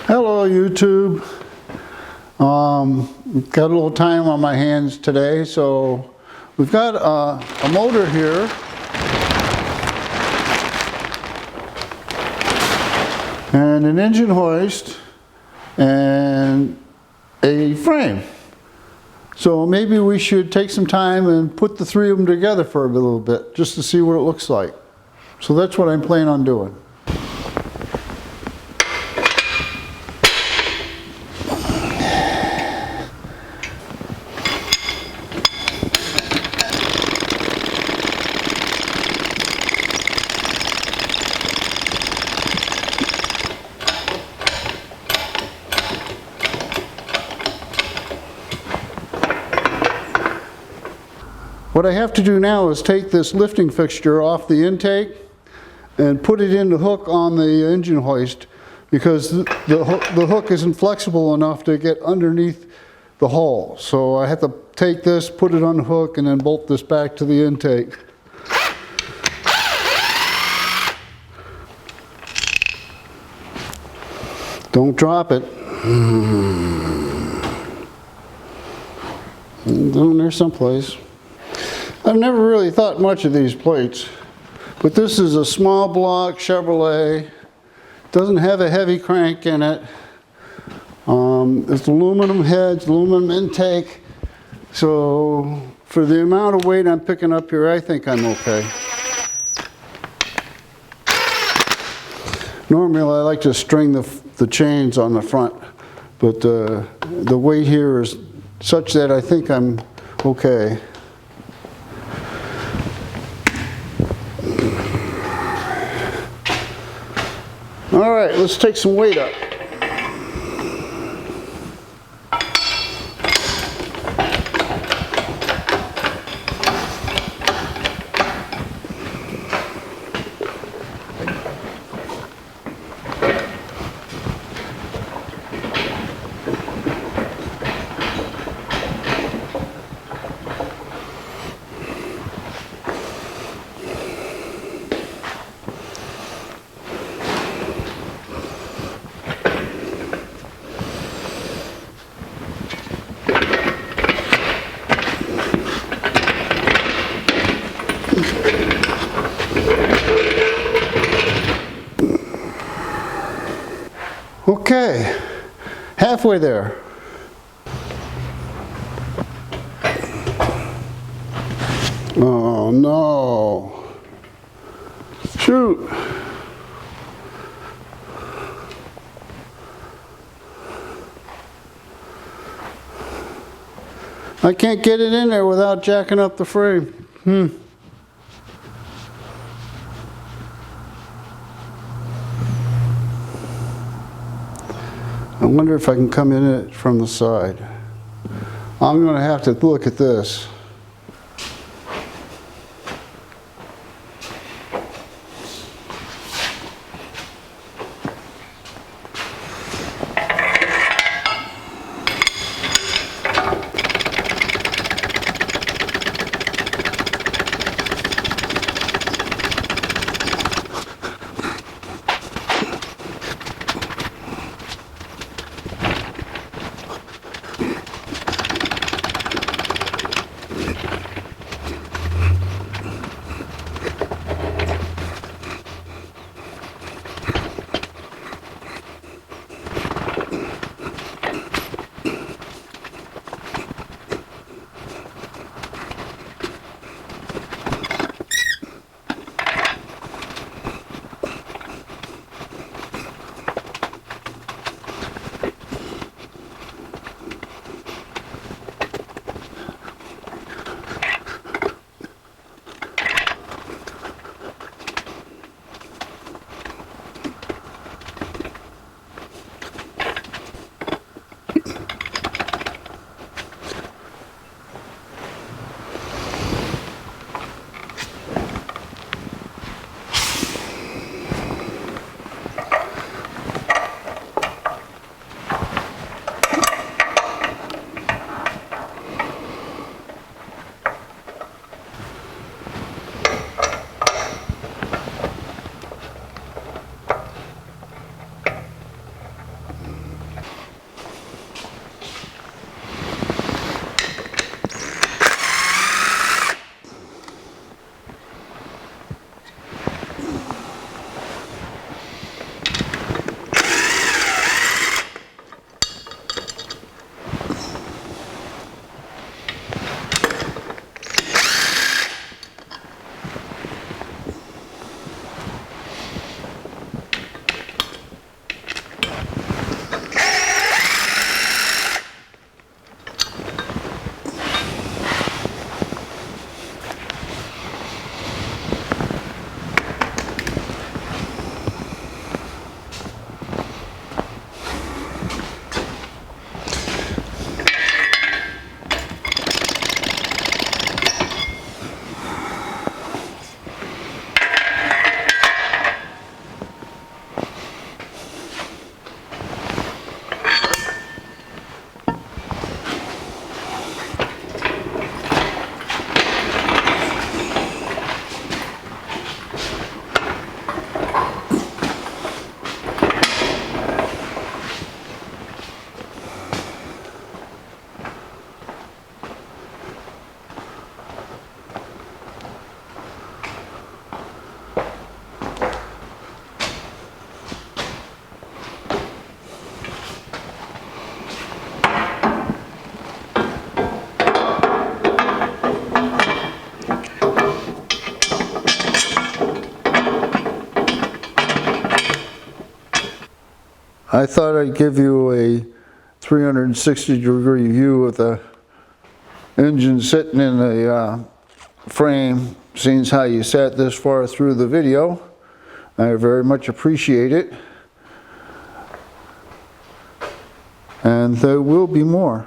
Hello YouTube. Got a little time on my hands today, so we've got a motor here and an engine hoist and a frame. So maybe we should take some time and put the three of them together for a little bit just to see what it looks like. So that's what I'm planning on doing. What I have to do now is take this lifting fixture off the intake and put it in the hook on the engine hoist, because the hook isn't flexible enough to get underneath the hull. So I have to take this, put it on the hook, and then bolt this back to the intake. Don't drop it. Down there someplace. I've never really thought much of these plates, but this is a small block Chevrolet. Doesn't have a heavy crank in it. It's aluminum heads, aluminum intake. So for the amount of weight I'm picking up here, I think I'm okay. Normally I like to string the chains on the front, but the weight here is such that I think I'm okay. All right, let's take some weight up. Okay, halfway there. Oh no. Shoot. I can't get it in there without jacking up the frame. I wonder if I can come in it from the side. I'm going to have to look at this. I thought I'd give you a 360-degree view of the engine sitting in the frame, seeing how you sat this far through the video. I very much appreciate it. And there will be more.